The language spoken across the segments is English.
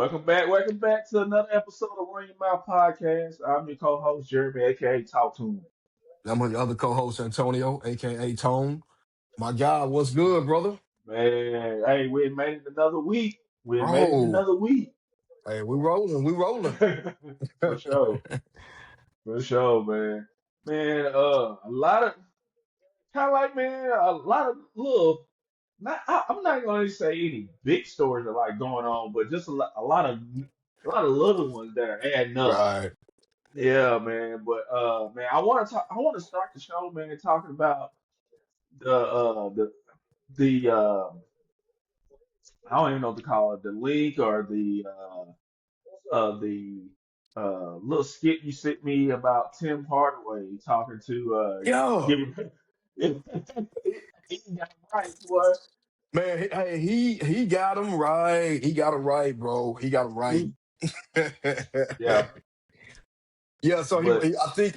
Welcome back to another episode of Run Your Mouth Podcast. I'm your co-host Jeremy, aka Talk to Him. I'm your other co-host, Antonio, aka Tone. My guy, what's good, brother? Man, hey, we ain't made it another week. We ain't made it Bro, another week. hey, we rolling, we rolling. For sure, for sure, man. Man, a lot of kind of like man, a lot of little. I'm not going to say any big stories are like going on, but just a lot of little ones that are adding up. Right. Yeah, man. But man, I want to talk. I want to start the show, man, talking about the I don't even know what to call it, the leak or the little skit you sent me about Tim Hardaway talking to Yeah. giving he got it right, boy. Man, he got him right. He got him right, bro. He got him right. He, yeah, Yeah, so but I think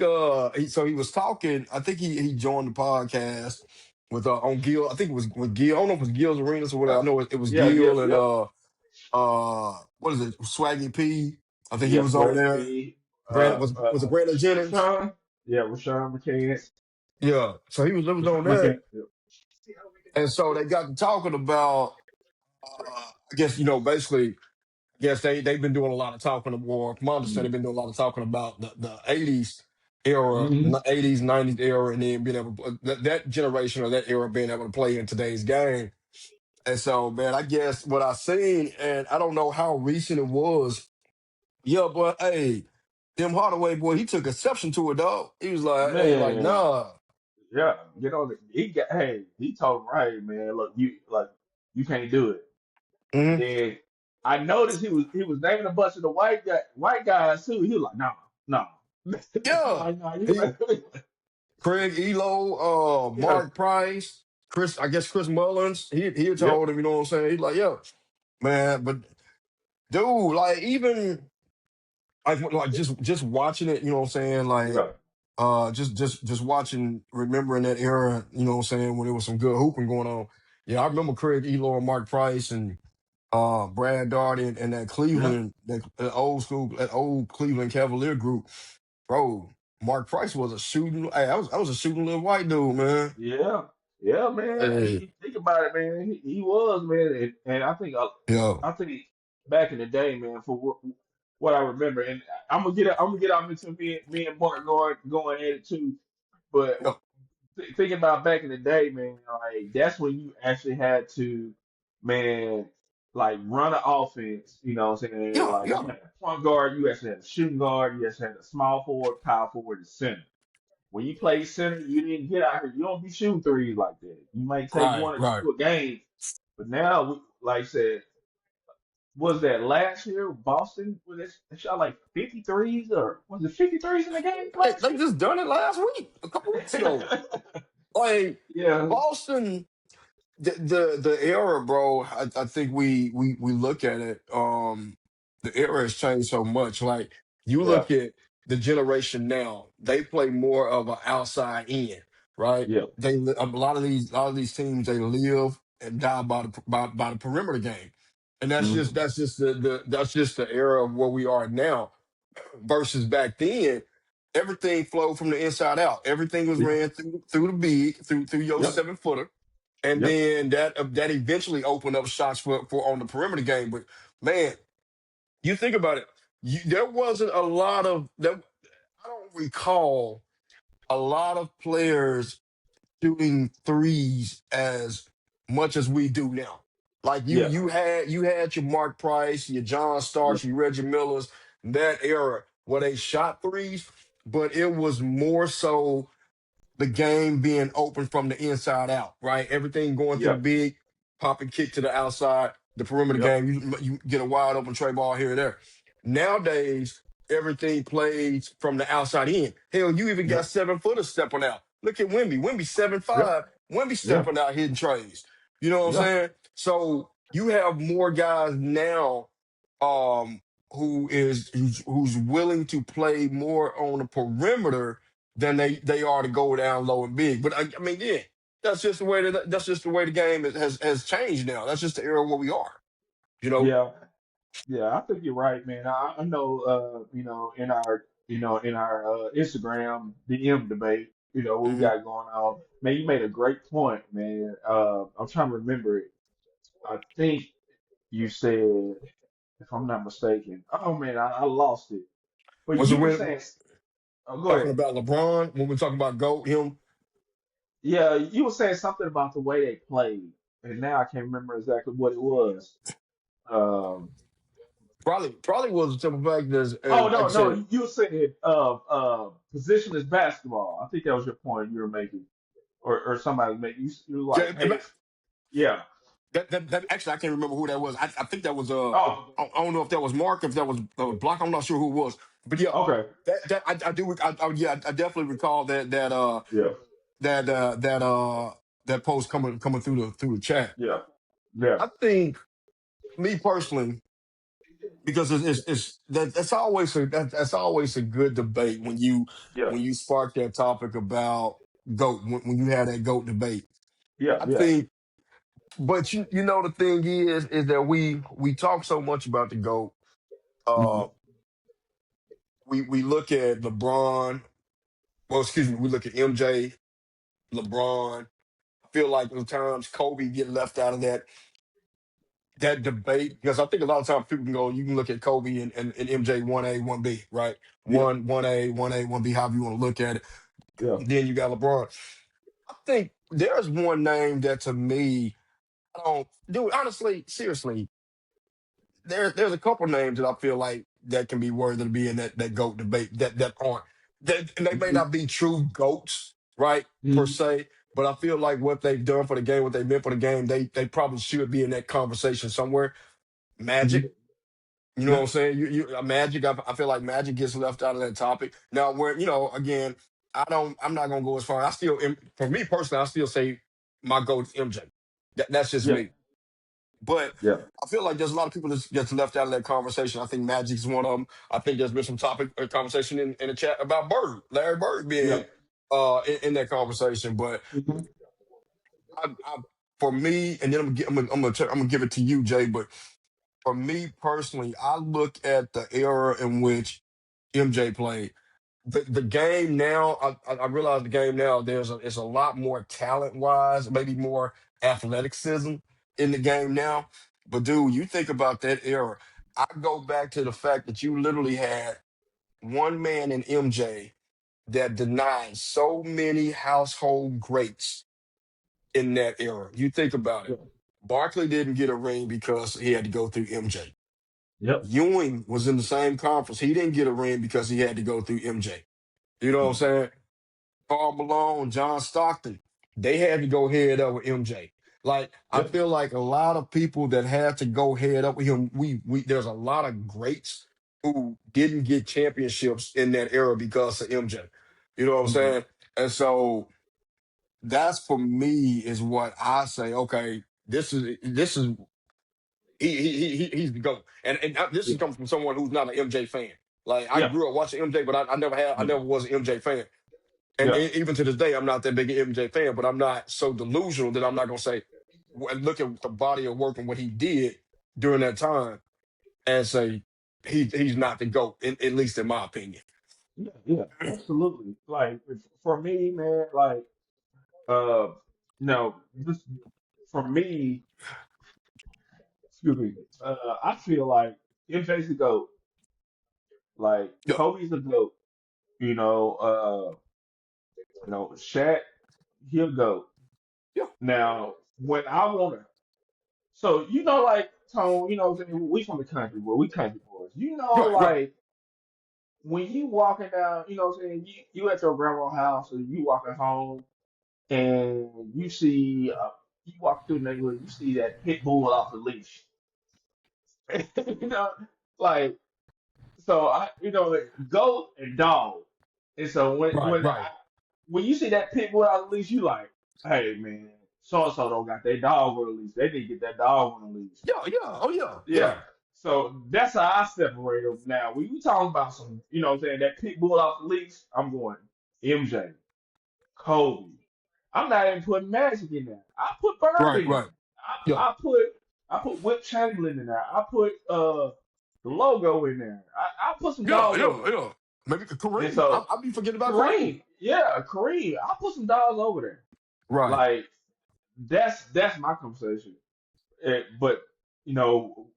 so he was talking. I think he joined the podcast with on Gil. I think it was with Gil. I don't know if it was Gil's Arenas or whatever. uh, I know it was yeah, Gil and yep, what is it? Swaggy P. I think he yes, was on Swag there. P, Brandon was it Brandon Jennings? Rashawn, yeah, Rashawn McCants, Yeah. So he was on Rashawn there. McCants, yep. And so they got to talking about, I guess, basically, I guess they've been doing a lot of talking, or from my understanding, they've been doing a lot of talking about the 80s era, Mm-hmm. 80s, 90s era, and then being able to, that generation or that era being able to play in today's game. And so, man, I guess what I seen, and I don't know how recent it was. Yeah, but hey, Tim Hardaway, boy, he took exception to it, dog. He was like, hey, like, Man, nah. yeah, he told him right, man. Look, you can't do it. And Mhm. then I noticed he was naming a bunch of the white guys too. He was like, no, no. I'm Yeah. like, no, you He, better. Craig Elo, Yeah, Mark Price, I guess Chris Mullins. He yep, told him, you know what I'm saying? He's like, yeah, man, but dude, like even like just watching it, you know what I'm saying? Like yeah, just watching, remembering that era, you know what I'm saying, when there was some good hooping going on. Yeah, I remember Craig Elo and Mark Price and Brad Darty and that yeah, Cleveland, that old Cleveland Cavalier group. Bro, Mark Price was a shooting. Hey, I was a shooting little white dude, man. yeah, yeah, man. Hey, Think about it, man. He was, man, and yo, I think back in the day, man, for what I remember, and I'm gonna get off into me and Mark going at it too. But yo, thinking about back in the day, man, like that's when you actually had to, man, like run an offense. You know what I'm saying? yeah, Like you yeah, had a point guard, you actually had a shooting guard, you actually had a small forward, power forward, and center. When you play center, you didn't get out here. You don't be shooting threes like that. You might take right, one or right. two a game, but now, like I said, was that last year Boston? They shot like 53s or was it 53s in the game last They just done it last week, a couple weeks ago. year? Like Yeah, Boston, the era, bro. I think we look at it. The era has changed so much. Like you yeah, look at the generation now, they play more of an outside in, right? yeah. A lot of these teams they live and die by the perimeter game, and Mhm. that's just that's just the era of where we are now versus back then. Everything flowed from the inside out. Everything was Yeah. ran through the big through your Yep. 7 footer, and Yep. then that eventually opened up shots for on the perimeter game. But man, you think about it, there wasn't a lot of that. I don't recall a lot of players shooting threes as much as we do now. Like you Yeah. you had you had your Mark Price, your John Yeah. Starks, your Reggie Millers, that era where they shot threes, but it was more so the game being open from the inside out, right? Everything going to the Yep. big, pop and kick to the outside, the perimeter Yep. game, you get a wide open tray ball here and there. Nowadays, everything plays from the outside in. Hell, you even got Yep. 7 footers stepping out. Look at Wimby. Wimby seven Yep. five. Wimby Yeah. stepping out hitting trays. You know what I'm Yeah. saying? So you have more guys now um who's willing to play more on the perimeter than they are to go down low and big. But I mean, yeah, that's just the way the game has changed now. That's just the era where we are. You know? Yeah. Yeah, I think you're right, man. I know, in our Instagram DM debate, what we Hmm. got going on. Man, you made a great point, man. I'm trying to remember it. I think you said, if I'm not mistaken. Oh man, I lost it. But Was it you were when saying, oh, go talking ahead. about LeBron when we're talking about GOAT, him? Yeah, you were saying something about the way they played, and now I can't remember exactly what it was. Um, Probably was the simple fact that, oh like I no, no, said, you were saying positionless basketball. I think that was your point you were making, or somebody made you were yeah, like, hey, yeah, that actually I can't remember who that was. I think that was oh, I don't know if that was Mark, if that was Block. I'm not sure who it was, but yeah, okay, I do yeah, I definitely recall yeah, that uh that uh that post coming through the chat. yeah, yeah, I think me personally, because that's always a good debate yeah, when you spark that topic about GOAT, when you have that GOAT debate. yeah, I yeah, think, but you know the thing is that we talk so much about the GOAT. hmm Uh, we look at LeBron. Well, excuse me, we look at MJ, LeBron. I feel like at times Kobe get left out of that debate because I think a lot of times people can go, you can look at Kobe and MJ 1A, 1B, right? yeah, One A, 1B, however you want to look at it. yeah, Then you got LeBron. I think there's one name that to me, I don't do honestly, seriously, there's a couple names that I feel like that can be worthy to be in that GOAT debate that aren't. And they may hmm not be true GOATs, right, per hmm se, but I feel like what they've done for the game, what they've meant for the game, they probably should be in that conversation somewhere. hmm Magic. You know what yeah, I'm saying? Magic. I feel like Magic gets left out of that topic. Now, where again, I'm not gonna go as far. For me personally, I still say my GOAT is MJ. That's just yeah, me. But yeah, I feel like there's a lot of people that gets left out of that conversation. I think Magic's one of them. I think there's been some conversation in the chat about Bird, Larry Bird yeah, being in that conversation. But hmm I for me, and then I'm gonna give it to you, Jay. But for me personally, I look at the era in which MJ played. The game now, I realize the game now, it's a lot more talent wise, maybe more athleticism in the game now. But dude, you think about that era. I go back to the fact that you literally had one man in MJ that denied so many household greats in that era. You think about it. yeah, Barkley didn't get a ring because he had to go through MJ. yep, Ewing was in the same conference. He didn't get a ring because he had to go through MJ. You know what I'm hmm saying? Karl Malone, John Stockton, they had to go head up with MJ. Like I yep, feel like a lot of people that had to go head up with him. We there's a lot of greats who didn't get championships in that era because of MJ. You know what I'm hmm saying? And so that's for me is what I say. Okay, this is he's the GOAT. And this yeah, is coming from someone who's not an MJ fan. Like I yeah, grew up watching MJ, but I yeah, never was an MJ fan. And yeah, even to this day, I'm not that big an MJ fan, but I'm not so delusional that I'm not gonna say look at the body of work and what he did during that time and say he's not the GOAT, at least in my opinion. yeah, yeah, absolutely. Like for me, man, like uh, no, this for me, excuse me. I feel like MJ's the GOAT. Like Yeah, Kobe's the GOAT. Shaq, he'll go. yeah, Now, when I wanna, so like Tone, what I'm saying, we from the country, but we country boys. right, right. Like when you walking down, what I'm saying, you at your grandma's house or you walking home and you walk through the neighborhood, you see that pit bull off the leash, you know, like so goat and dog, and so Right, right. when you see that pit bull out the leash, you like, hey man, so and so don't got their dog on the leash. They need to get that dog on the leash. Yeah, yeah, oh yeah, Yeah. yeah. So that's how I separate them. Now, when you talking about some, what I'm saying, that pit bull off the leash, I'm going MJ, Kobe. I'm not even putting Magic in there. I put Bird Right, in there. right. Yeah, I put Whip Chamberlain in there. I put the logo in there. I put some Yeah, dogs over yeah, there. yeah. Maybe And Kareem. so I'll be forgetting about Kareem. Kareem, yeah, Kareem, I put some dogs over there. Right. Like that's my conversation. But you know,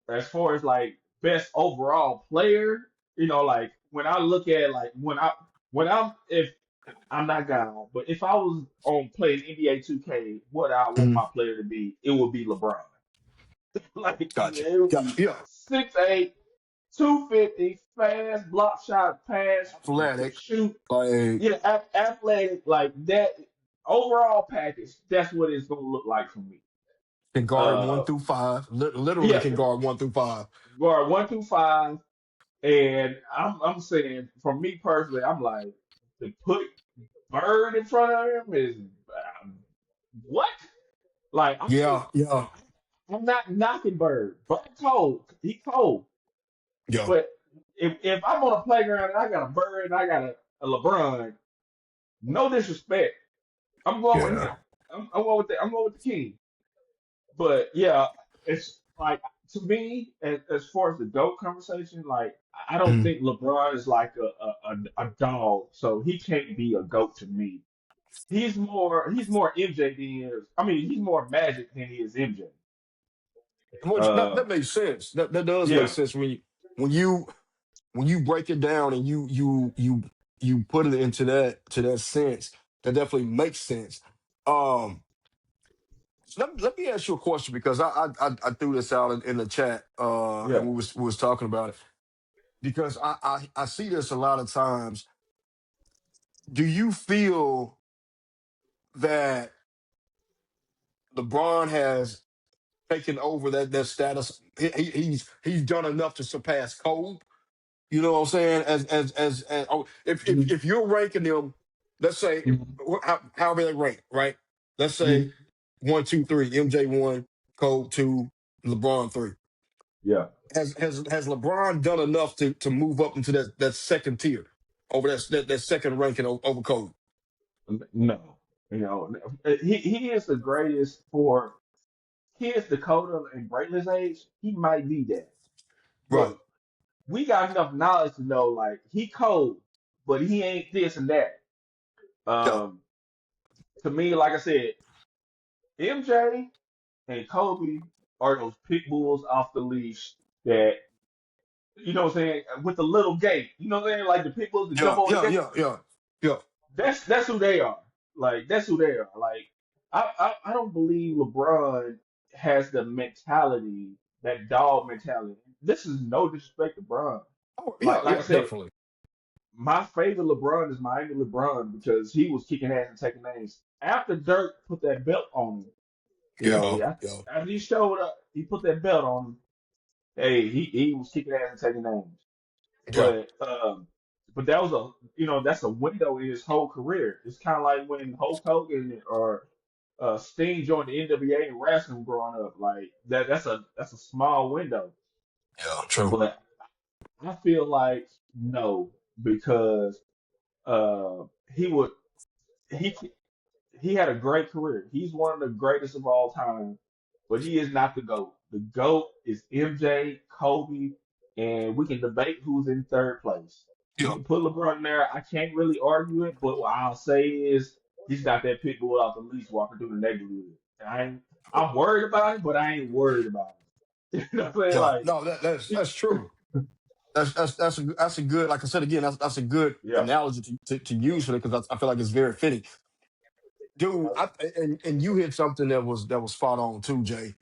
as far as like best overall player, like when I look at like when I'm if I'm not gone, but if I was on playing NBA 2K, what I want Mhm. my player to be, it would be LeBron. Like Gotcha. it would Gotcha. be Yeah. 6'8", 250, fast, block shot, pass, Athletic. shoot, Like yeah, athletic, like that overall package. That's what it's gonna look like for me. can guard one Uh, through five. Literally yeah, can guard 1 through 5. guard 1 through 5, and I'm saying for me personally, I'm like to put Bird in front of him is um, what? Like Yeah, yeah, I'm not knocking Bird. Bird cold, he cold, yeah, but if I'm on a playground and I got a Bird and I got a LeBron, no disrespect, I'm going with yeah. him. I'm going with I'm going with the king. But yeah, it's like to me, as far as the GOAT conversation, like I don't Mhm. think LeBron is like a dog, so he can't be a GOAT to me. He's more MJ than he is. I mean, he's more Magic than he is MJ. Which Uh, that makes sense. That does make yeah, sense when you when you break it down and you put it into that sense. That definitely makes sense. Um, so let me ask you a question because I threw this out in the chat yeah. and we was talking about it because I see this a lot of times. Do you feel that LeBron has taken over that status? He's done enough to surpass Kobe. You know what I'm saying? Oh, Hmm. if you're ranking them, let's say Hmm. however they rank, right? Let's say Hmm. 1, 2, 3, MJ 1, Kobe 2, LeBron 3. Yeah. Has LeBron done enough to move up into that second tier over that second ranking over Kobe? No. He is the greatest for kids Dakota and Braylon's age. He might be that, Right. but we got enough knowledge to know like he cold, but he ain't this and that. Yeah. Um, to me, like I said, MJ and Kobe are those pit bulls off the leash that what I'm saying, with the little gate. You know what I'm saying? Like the pit bulls that jump Yeah. over the Yeah. gate. Yeah. Yeah. Yeah. That's who they are. Like that's who they are. Like I don't believe LeBron has the mentality, that dog mentality. This is no disrespect to LeBron. Oh, yeah. Like I Yeah. said, Definitely. my favorite LeBron is Miami LeBron because he was kicking ass and taking names. After Dirk put that belt on him, Yeah. yeah, Yeah. after he showed up, he put that belt on him. Hey, he was kicking ass and taking names. Yeah. But that was that's a window in his whole career. It's kind of like when Hulk Hogan or Sting joined the NWA and wrestling growing up. Like that's a small window. Yeah. True. But I feel like no, because uh, he would he he had a great career. He's one of the greatest of all time, but he is not the GOAT. The GOAT is MJ, Kobe, and we can debate who's in third place. You Yeah. can put LeBron in there. I can't really argue it, but what I'll say is he's got that pit bull off the leash walking through the neighborhood. And I'm worried about it, but I ain't worried about it. You know what I'm saying? Yeah. Like, No, that's true. That's a good, like I said again, that's a good yeah, analogy to use for it because I feel like it's very fitting, dude. And you hit something that was spot on too, Jay.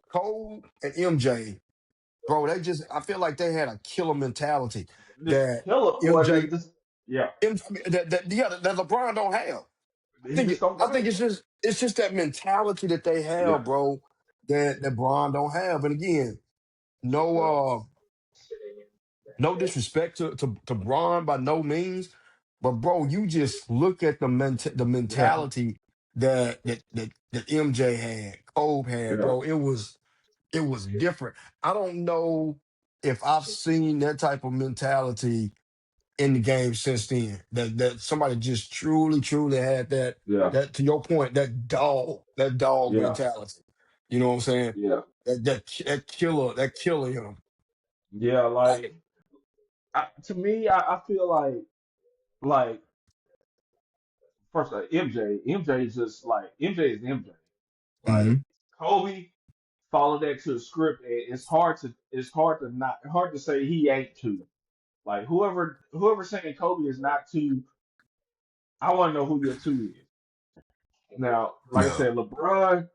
Cole and MJ, bro. I feel like they had a killer mentality this that killer boy, MJ, yeah, I mean, that LeBron don't have. he just don't I got think it. it's just that mentality that they Yeah, have, bro. That Bron don't have. And again, no. yeah, No disrespect to Braun by no means, but bro, you just look at the yeah, mentality that MJ had, Kobe had, yeah, bro. It was different. I don't know if I've seen that type of mentality in the game since then. That somebody just truly had yeah, that to your point, that dog yeah, mentality. You know what I'm saying? yeah. That killer in 'em. Yeah, like to me, I feel like first MJ is just like MJ is MJ. Like Hmm. Kobe followed that to the script, and it's hard to say he ain't too. Like whoever saying Kobe is not too, I want to know who your two is. Now, like I Yeah. said, LeBron,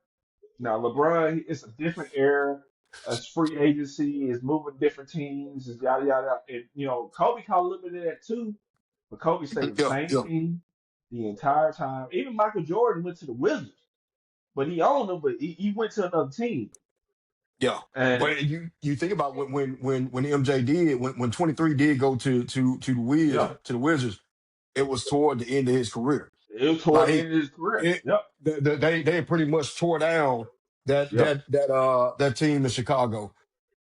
it's a different era. It's free agency, is moving different teams, is yada yada. And Kobe caught a little bit of that too, but Kobe stayed with the Yeah. same Yeah. team the entire time. Even Michael Jordan went to the Wizards, but he owned them, but he went to another team. Yeah. And But you think about when MJ did when 23 did go to the Wiz yeah, to the Wizards, it was toward the end of his career. it was toward Like the end of his career. it, Yep, they pretty much tore down yep, that team in Chicago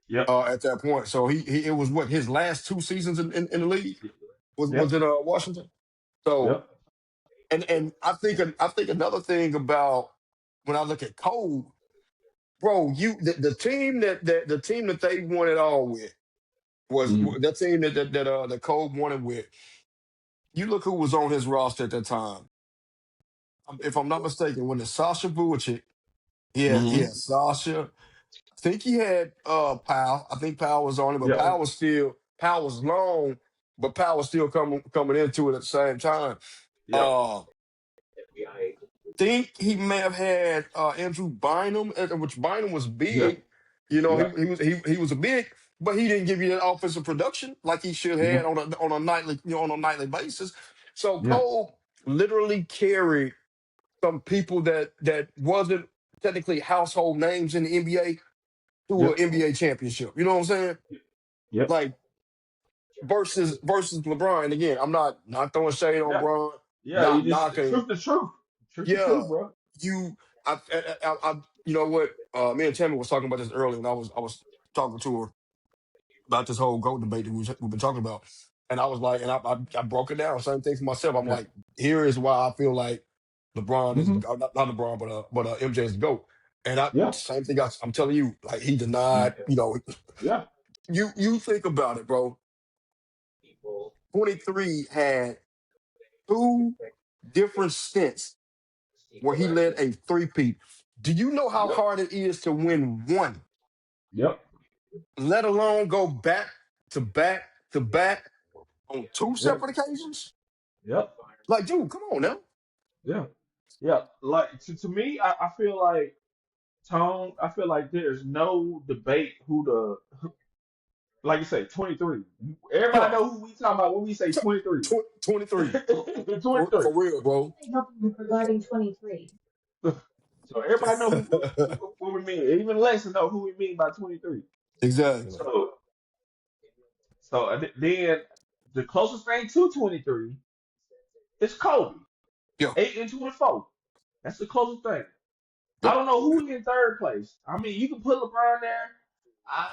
yep, at that point. So he it was what his last two seasons in the league was yep, in Washington. So yep. and I think another thing about when I look at Cole, bro, the team the team that they won it all with was Mm-hmm. that team that Cole won it with. You look who was on his roster at that time. If I'm not mistaken, when it's Sasha Vujacic, he had Mm-hmm. Sasha. I think he had Powell. I think Powell was on it, but Yep, Powell was long, but Powell was still coming into it at the same time. yep, Uh think he may have had Andrew Bynum, which Bynum was yep, big. You know, yep. he was a big, but he didn't give you that offensive production like he should Mm-hmm. have on a nightly on a nightly basis. So Yeah, Cole literally carried some people that wasn't technically household names in the NBA to an yep, NBA championship. You know what I'm saying? yep. Like versus LeBron. And again, I'm not throwing shade on Yeah, Bron, yeah. You not just knocking. truth the truth, truth the Yeah, truth, bro. you. You know what? Me and Tammy was talking about this earlier, and I was talking to her about this whole GOAT debate that we've been talking about, and I was like, and I broke it down. Same thing for myself. I'm Yeah. like, here is why I feel like LeBron is Mm-hmm. not LeBron, but MJ is the GOAT. And Yeah. same thing. I'm telling you, like he denied. Mm. You know, Yeah. you think about it, bro. 23 had two different stints where he led a three-peat. Do you know how Yep. hard it is to win one, Yep. let alone go back to back to back on two Yep. separate occasions? Yep. Like, dude, come on now. Yeah. Yeah. Like to me, I feel like Tone. I feel like there's no debate who like you say 23. Everybody Yeah, know who we talking about when we say 23. 23 for 23. real, bro. Help you regarding 23. So everybody know what we mean. Even Lex know who we mean by 23. Exactly. So then the closest thing to 23 is Kobe. Yeah, 8 and 24. That's the closest thing. I yep. don't know who in third place. I mean, you can put LeBron there. I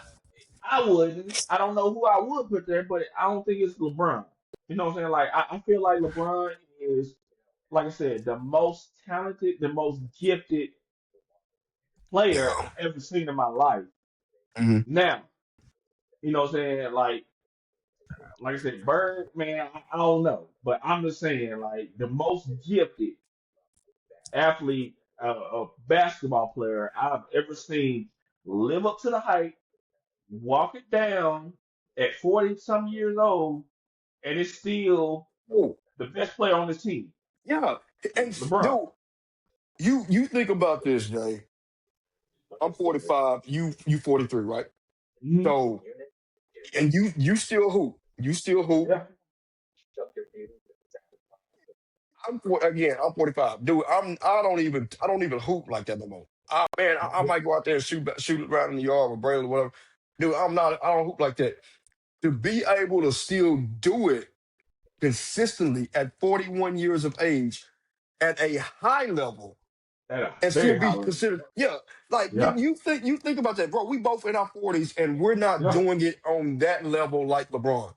I wouldn't. I don't know who I would put there, but I don't think it's LeBron. You know what I'm saying? Like I feel like LeBron is, like I said, the most talented, the most gifted player Yeah. I've ever seen in my life. Hmm. Now, you know what I'm saying? Like I said, Bird, man, I don't know. But I'm just saying, like, the most gifted athlete, a basketball player I've ever seen live up to the hype, walk it down at 40 some years old, and is still Oh, the best player on his team. yeah. And LeBron. dude, you think about this, Jay. I'm 45. You 43, right? Hmm. So and you still hoop. You still hoop. Yeah. Again. I'm 45, dude. I don't even hoop like that no more. Man, I might go out there and shoot around in the yard with Braylon or whatever. Dude, I don't hoop like that. To be able to still do it consistently at 41 years of age at a high level At a and still very high be level. considered, yeah. Like Yeah. you think about that, bro. We both in our 40s and we're not Yeah. doing it on that level like LeBron.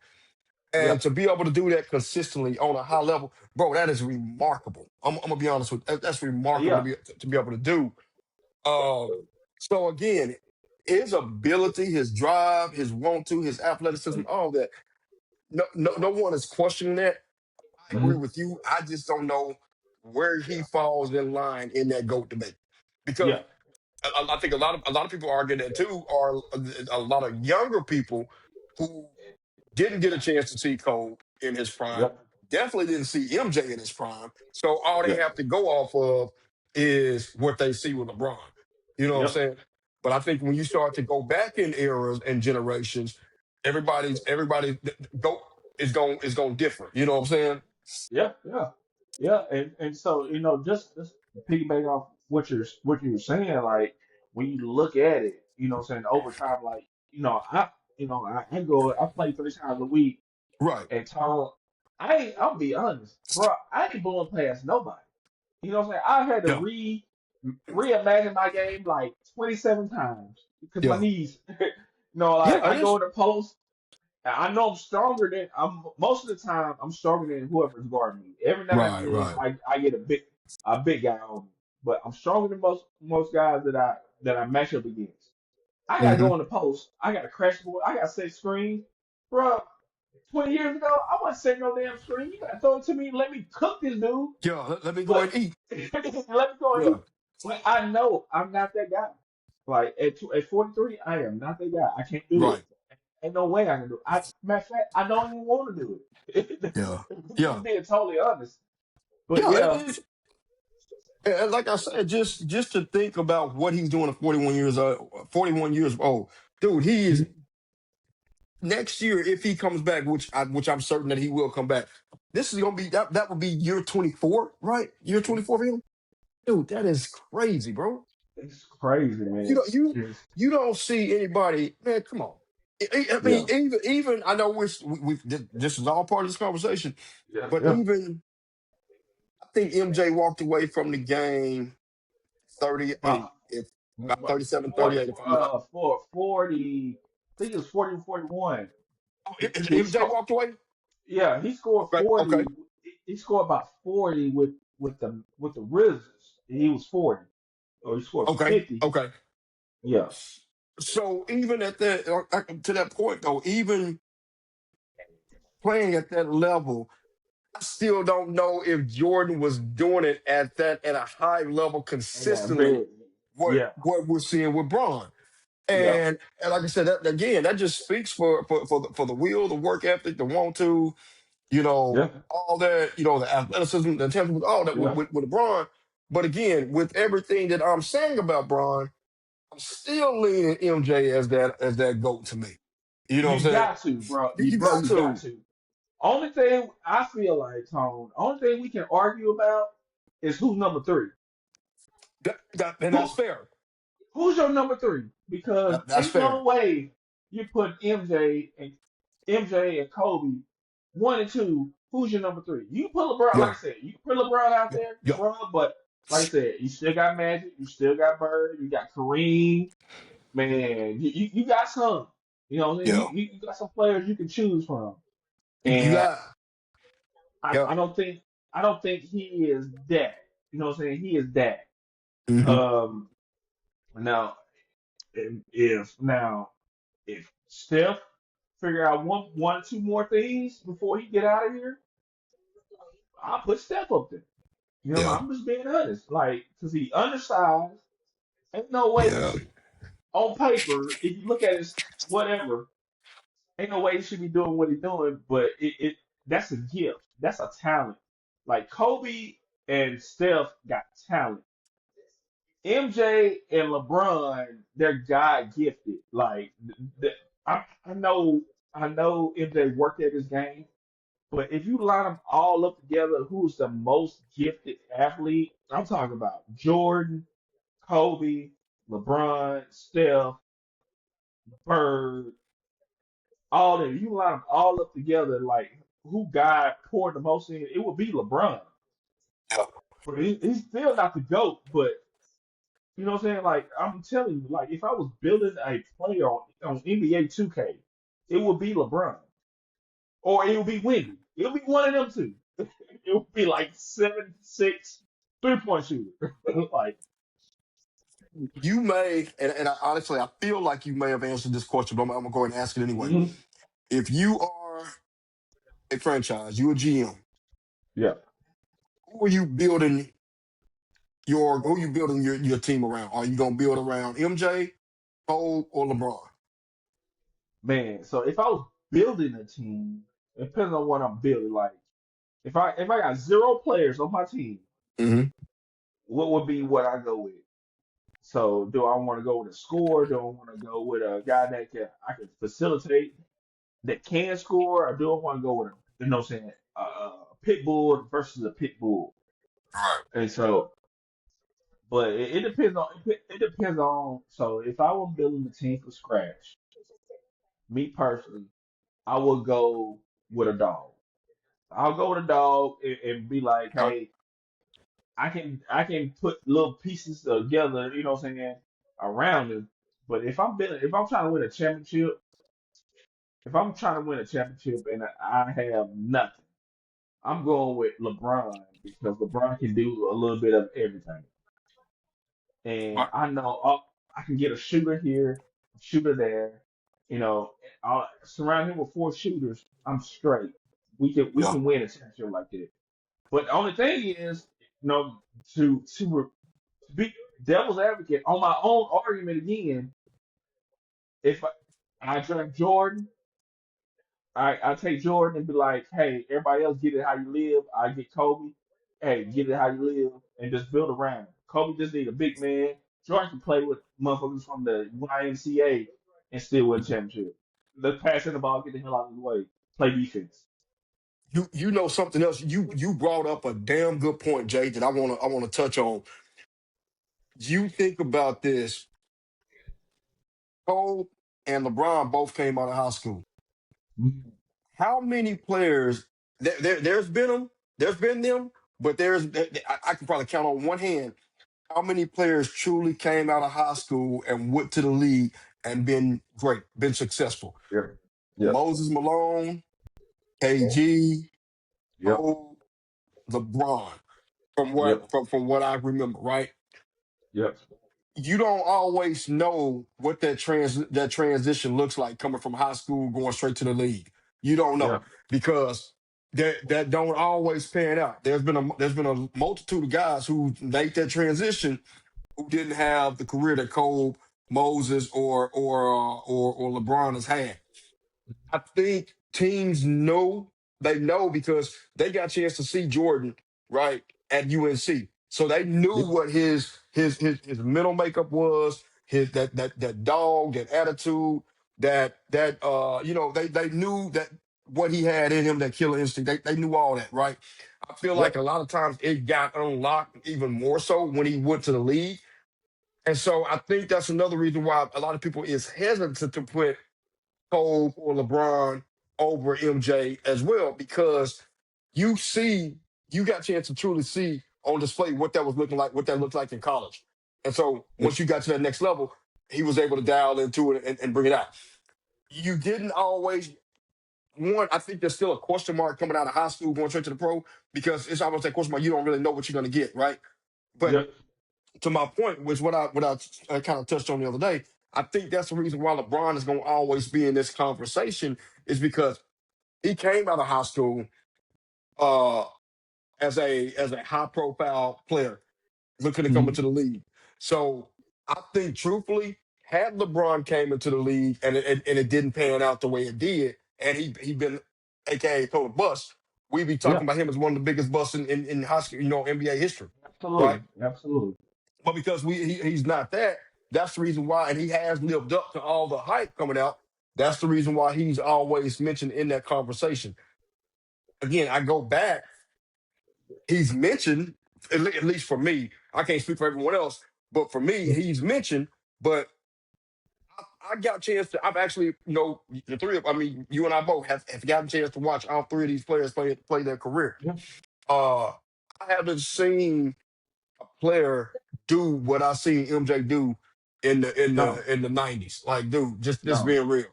Yeah. And to be able to do that consistently on a high level, bro, that is remarkable. I'm gonna be honest with you. That's remarkable Yeah. to be able to do. Um, so again, his ability, his drive, his want to, his athleticism, all that. No one is questioning that. I agree Hmm. with you. I just don't know where he falls in line in that GOAT debate because Yeah. I think a lot of people argue that too. Are a lot of younger people who didn't get a chance to see Cole in his prime, Yep. definitely didn't see MJ in his prime. So all they Yep. have to go off of is what they see with LeBron. You know what I'm Yep. saying? But I think when you start to go back in eras and generations, everybody go is going to differ. You know what I'm saying? Yeah. Yeah. Yeah. And so just to piggyback off what you're saying, like when you look at it, saying over time, like I go I play 3 times a week Right. and Tom, I'll be honest, bro, I ain't blowing past nobody. You know what I'm saying? I had to Yeah. reimagine my game like 27 times because my Yeah. knees. Like Yeah. It I go is. in the post. And I know I'm stronger than I'm most of the time. I'm stronger than whoever's guarding me. Every now and Right. then, Right. I get a big guy on me, but I'm stronger than most guys that I match up against. I gotta Hmm. go in the post. I gotta crash the board. I gotta set screens, bro. 20 years ago, I wasn't setting no damn screen. You gotta throw it to me and let me cook this dude. Yeah. Let me go But and eat. let me go and Yeah. eat. But I know I'm not that guy. Like at 43, I am not that guy. I can't do it. Right. Ain't no way I can do it. Matter of fact, I don't even want to do it. Yeah. Just Yeah. being totally honest. But Yeah. It yeah, is. And like I said, just to think about what he's doing at 41 years old, dude. He is mhm, next year if he comes back, which I'm certain that he will come back. This is gonna be that would be year 24, right? Year mhm. 24 for him, dude. That is crazy, bro. It's crazy, You man. don't you It's, you don't see anybody, man. Come on. I mean, yeah, even I know this is all part of this conversation, yeah, but yeah. even I think MJ walked away from the game 38, About, if about about 37, for, 38, if I'm not. for 40, I think it was 40 41. Oh, He MJ scored. walked away. Yeah, he scored Okay, okay, 40. He scored about 40 with the Wizards. He was 40, or he scored okay, 50. okay. Yeah, So even at that to that point though, even playing at that level, I still don't know if Jordan was doing it at a high level and that consistently. big. What Yeah, what we're seeing with Braun, yeah, and like I said, that, again, that just speaks for the will, the work ethic, the want to, yeah, all that, the athleticism, the intangibles, all that with yeah. with Braun. But again, with everything that I'm saying about Braun, I'm still leaning MJ as that GOAT to me. You know what You I'm saying? got to, bro. You Bro, got you got to. to. Only thing I feel like, Tone. Only thing we can argue about is who's number three. And that's Who fair. Who's your number three? Because That's ain't no fair. way you put MJ and Kobe 1 and 2. Who's your number three? You put LeBron, like Yeah. I said, you put LeBron out Yeah. there, Yeah. bro. But like I said, you still got Magic, you still got Bird, you got Kareem. Man, you got some. You know, what I'm saying? Yeah. You got some players you can choose from, You and got. I, Yeah. I don't think I don't think he is that. You know what I'm saying? He is that. Hmm. Um, now if Steph figure out one, two more things before he get out of here, I'll put Steph up there. Yeah. I'm just being honest. Like, cause he undersized. Ain't no way Yeah. on paper, if you look at his whatever, ain't no way he should be doing what he's doing, but it that's a gift. That's a talent. Like Kobe and Steph got talent. MJ and LeBron, they're God gifted. Like I know MJ worked at his game, but if you line them all up together, who's the most gifted athlete? I'm talking about Jordan, Kobe, LeBron, Steph, Bird, all them. You line them all up together, like who God poured the most in, it would be LeBron. Yeah. But he's still not the GOAT, but you know what I'm saying? Like I'm telling you, like if I was building a player on NBA 2K, it would be LeBron or it would be Wendy. It would be one of them two. It would be like 7'6" 3-point shooter. Like you may, and honestly, I feel like you may have answered this question, but I'm gonna go ahead and ask it anyway. Hmm. If you are a franchise, you a GM, Yeah, who are you building your team around? Are you gonna build around MJ, Cole, or LeBron? man. So if I was building a team, it depends on what I'm building. Like if I got zero players on my team, Hmm. what would be what I go with? So do I want to go with a scorer? Do I want to go with a guy that I can facilitate that can score, or do I want to go with a what I'm saying a pit bull versus a pit bull? Right. And so, but it depends on it depends on. So if I were building a team from scratch, me personally, I would go with a dog. I'll go with a dog and be like, Okay. hey, I can put little pieces together, you know what I'm saying, around him. But if I'm trying to win a championship, if I'm trying to win a championship and I have nothing, I'm going with LeBron because LeBron can do a little bit of everything. And Right. I know I can get a shooter here, a shooter there. You know, I'll surround him with four shooters. I'm straight. We Yeah. can win a championship like that. But the only thing is, to be devil's advocate on my own argument again, if I draft Jordan, I take Jordan and be like, hey, everybody else get it how you live. I get Kobe, hey, get it how you live, and just build around. Kobe just need a big man. Jordan can play with motherfuckers from the YMCA and still win a championship. Let's pass in the ball, get the hell out of the way, play defense. You know something else. You brought up a damn good point, Jay, that I wanna touch on. You think about this. Cole and LeBron both came out of high school. Mhm. How many players there's been them, but I can probably count on one hand how many players truly came out of high school and went to the league and been great, been successful. Yep. Yep. Moses Malone, KG, Yep. Cole, LeBron, Yep. from what I remember, right? Yep. You don't always know what that transition looks like coming from high school going straight to the league. You don't know Yep. because that don't always pan out. There's been a multitude of guys who made that transition who didn't have the career that Cole, Moses, or LeBron has had. I think teams know they know because they got a chance to see Jordan right at UNC, so they knew Yep. what his mental makeup was, his that dog, that attitude, they knew that what he had in him, that killer instinct. They knew all that, right? I feel like Yep. a lot of times it got unlocked even more so when he went to the league, and so I think that's another reason why a lot of people is hesitant to put Cole or LeBron over MJ as well because you see, you got a chance to truly see on display what that was looking like, what that looked like in college. And so Yep. once you got to that next level, he was able to dial into it and bring it out. You didn't always one, I think there's still a question mark coming out of high school going straight to the pro because it's almost that question mark. You don't really know what you're going to get, right? But Yep. to my point, which what I kind of touched on the other day, I think that's the reason why LeBron is going to always be in this conversation is because he came out of high school uh, as a high profile player looking to come Mhm. into the league. So I think truthfully, had LeBron came into the league and it didn't pan out the way it did, and he been AKA total bust, we'd be talking Yeah. about him as one of the biggest busts in high school, NBA history, right? Absolutely. Absolutely. But because he's not that, that's the reason why, and he has lived up to all the hype coming out. That's the reason why he's always mentioned in that conversation. Again, I go back, he's mentioned, at least for me, I can't speak for everyone else, but for me, he's mentioned, but I got a chance to, I've actually, the three of, I mean, you and I both have gotten a chance to watch all three of these players play their career. Yeah. Uh, I haven't seen player do what I seen MJ do No. in the '90s. Like, dude, just No. being real.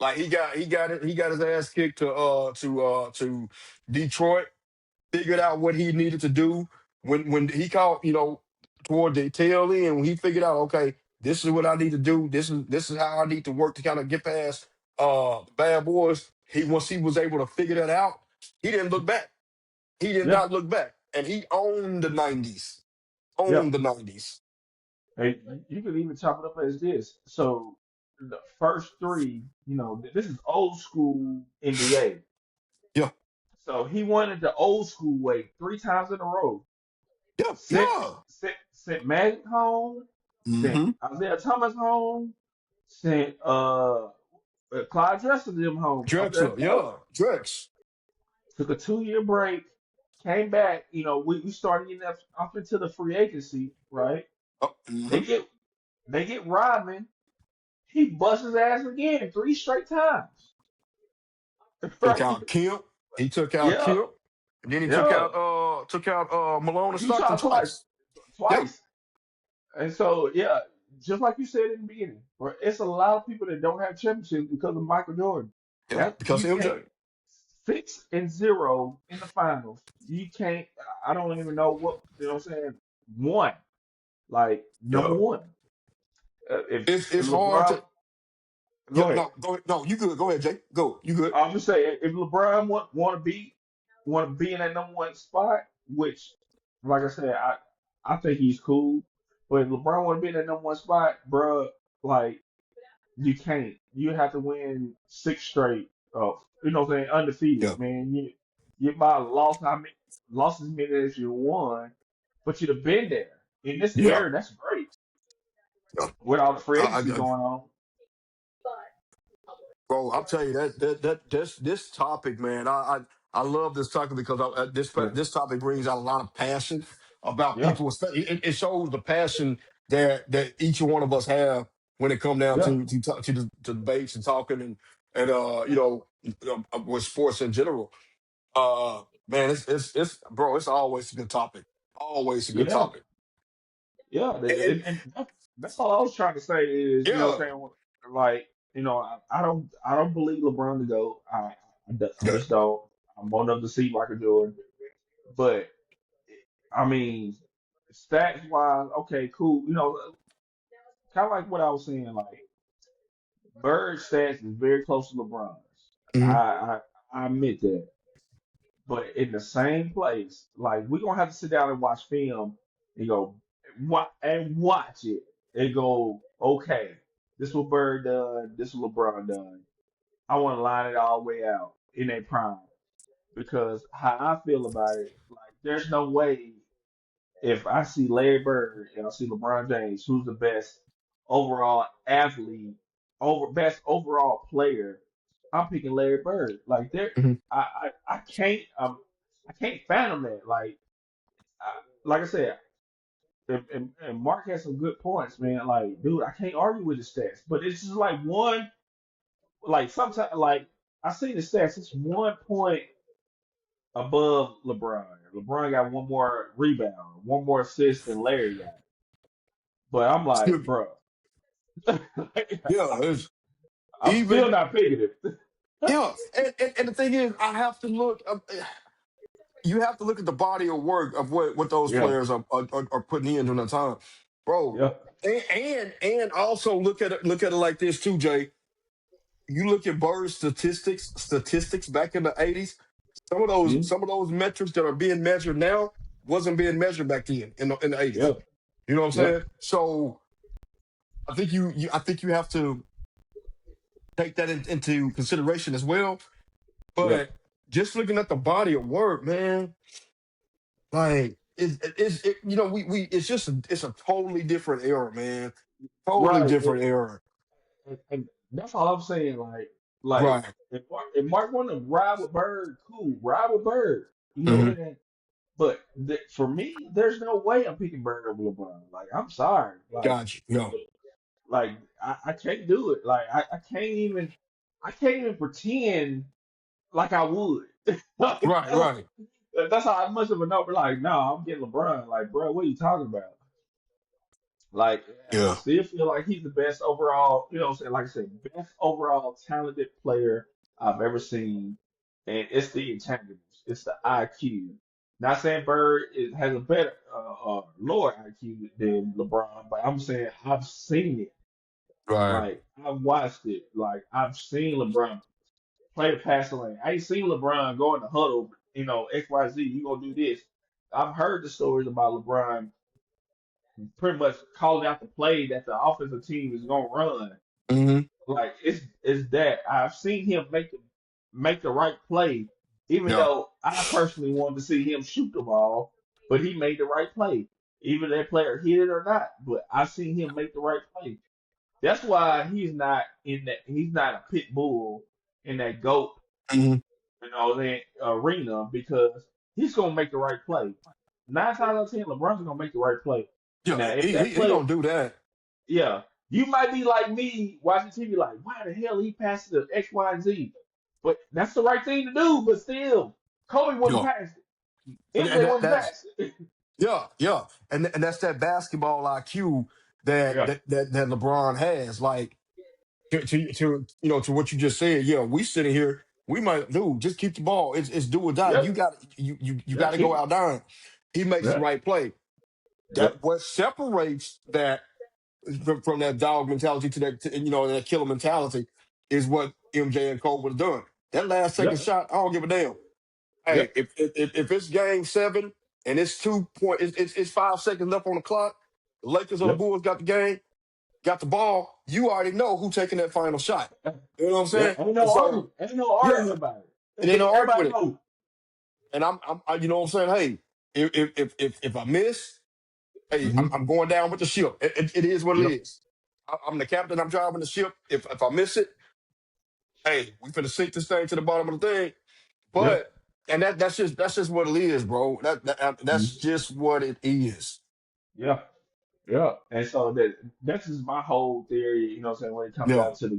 Like he got his ass kicked to Detroit. Figured out what he needed to do when he called. toward the tail end when he figured out, okay, this is what I need to do. This is how I need to work to kind of get past Bad Boys. Once he was able to figure that out, he didn't look back. He did Yeah, not look back, and he owned the '90s. yeah. Owned the '90s. And you could even chop it up as this. So the first three, this is old school NBA. Yeah, So he wanted the old school way 3 times in a row. yeah, Sent yeah. sent Magic home, sent Mm-hmm. Isaiah Thomas home, sent Clyde Drexler them home up there in Drexler, Portland. yeah, Drex. Took a 2 year break, came back. We started getting up into the free agency, right? Oh, They mm-hmm. get they get Rodman. He busts his ass again 3 straight times. Took Right? out Kemp. He took out Yeah, Kemp, and then he yeah. took out Malone and He Stockton shot twice, twice. Yep. twice. And so, yeah, just like you said in the beginning, bro, it's a lot of people that don't have championships because of Michael Jordan. Yeah, That because you of can't MJ. 6-0 in the finals. You can't. I don't even know what I'm saying. One, like number Yeah. one. If It's hard LeBron, to. go Yeah, ahead. no, go. No, you good. Go ahead, Jay. Go. You good. I'm just saying, if LeBron want to be in that number one spot, which, like I said, I think he's cool. But if LeBron want to be in that number one spot, bruh, like you can't. You have to win 6 straight. What I'm saying, undefeated, Yeah. man. You might have lost as many as you won, but you'd have been there in this Yeah. era. That's great Yeah. with all the free agency I going on. Bro, I'll tell you this topic, man. I love this topic because Yeah, this topic brings out a lot of passion about yeah, people. It shows the passion that each one of us have when it come down yeah, to debates and talking and with sports in general. Man, it's bro, it's always a good topic. Always a good yeah. topic. Yeah, And and that's all I was trying to say is, yeah, what I'm saying, like, I don't believe LeBron to go. I yeah. just don't. I'm one of the see Michael Jordan, but I mean, stats wise, okay, cool. Kind of like what I was saying, like Bird stats is very close to LeBron's. I Mhm. I, I admit that. But in the same place, like we're gonna have to sit down and watch film and go watch it and go, okay, this what Bird done, this what LeBron done. I want to line it all the way out in a prime because how I feel about it, like there's no way if I see Larry Bird and I see LeBron James, who's the best overall athlete, best overall player, I'm picking Larry Bird. Like Mhm. I can't I can't fathom that. Like I said, and Mark has some good points, man. Like, dude, I can't argue with the stats, but it's just like one, like sometimes, like I see the stats, it's 1 point above LeBron. LeBron got one more rebound, one more assist than Larry got. But I'm like, Still- bro, yeah, it's I'm still even. not picking it. Yeah, and the thing is, I have to look. You have to look at the body of work of what those Yeah, players are putting in during the time, bro. yeah, And also look at it like this too, Jay. You look at Bird's statistics back in the '80s. Some of those mm, some of those metrics that are being measured now wasn't being measured back then in the yeah, '80s. You know what I'm yeah, saying? So I think you have to take that into consideration as well. yeah. But just looking at the body of work, man, like we it's a totally different era, man. Totally Right. different era. And that's all I'm saying. Like Right. if Mark want to ride with Bird, cool, ride with Bird. You know what Hmm. I'm saying? But for me, there's no way I'm picking Bird over LeBron. Like, I'm sorry. Got you. No. Like I can't do it. Like I can't even pretend like I would. Like, Right. Right. that's how much of a number. Like, no, I'm getting LeBron. Like, bro, what are you talking about? Like, I Yeah. still feel like he's the best overall. You know what I'm saying? Like I said, best overall talented player I've ever seen, and it's the intangibles. It's the IQ. Not saying Bird has a better lower IQ than LeBron, but I'm saying I've seen it. Right. Like I've watched it. Like I've seen LeBron play the passing lane. I ain't seen LeBron go in the huddle. XYZ. You gonna do this? I've heard the stories about LeBron pretty much calling out the play that the offensive team is gonna run. Hmm. Like it's that I've seen him make the right play, even Yeah. though I personally wanted to see him shoot the ball, but he made the right play, even if that player hit it or not. But I seen him make the right play. That's why he's not in that. He's not a pit bull in that goat, Hmm. that arena because he's gonna make the right play. 9 times out of 10, LeBron's gonna make the right play. Yeah. Now, if that He play, gonna do that. yeah, you might be like me watching TV, like, why the hell he passed the X, Y, and Z? But that's the right thing to do. But still, Kobe wouldn't Yeah. pass it. And MJ wouldn't that's pass it. yeah, yeah. And that's that basketball IQ Yeah, that LeBron has. Like to to what you just said. Yeah, we sitting here. We might dude just keep the ball. It's do or die. yep, You yeah, got to go keep, out there. He makes the yeah, right play. yep, That what separates that from that dog mentality to that that killer mentality is what MJ and Cole would have done. That last second yep, shot, I don't give a damn. Hey, yep, if it's game 7 and it's it's 5 seconds left on the clock, the Lakers or the yep. Bulls got the game, got the ball, you already know who taking that final shot. You know what I'm Yeah, saying? And so ain't no yeah, arguing about it ain't it. no arguing Everybody with it. knows. And you know what I'm saying? Hey, if I miss, hey, Hmm. I'm going down with the ship. It is what it Yep, is. I'm the captain. I'm driving the ship. If I miss it, hey, we finna sink this thing to the bottom of the thing. yep. But and that's just what it is, bro. That's Mhm. just what it is. Yeah. Yeah, and so that's just my whole theory, when it comes Yeah. down to the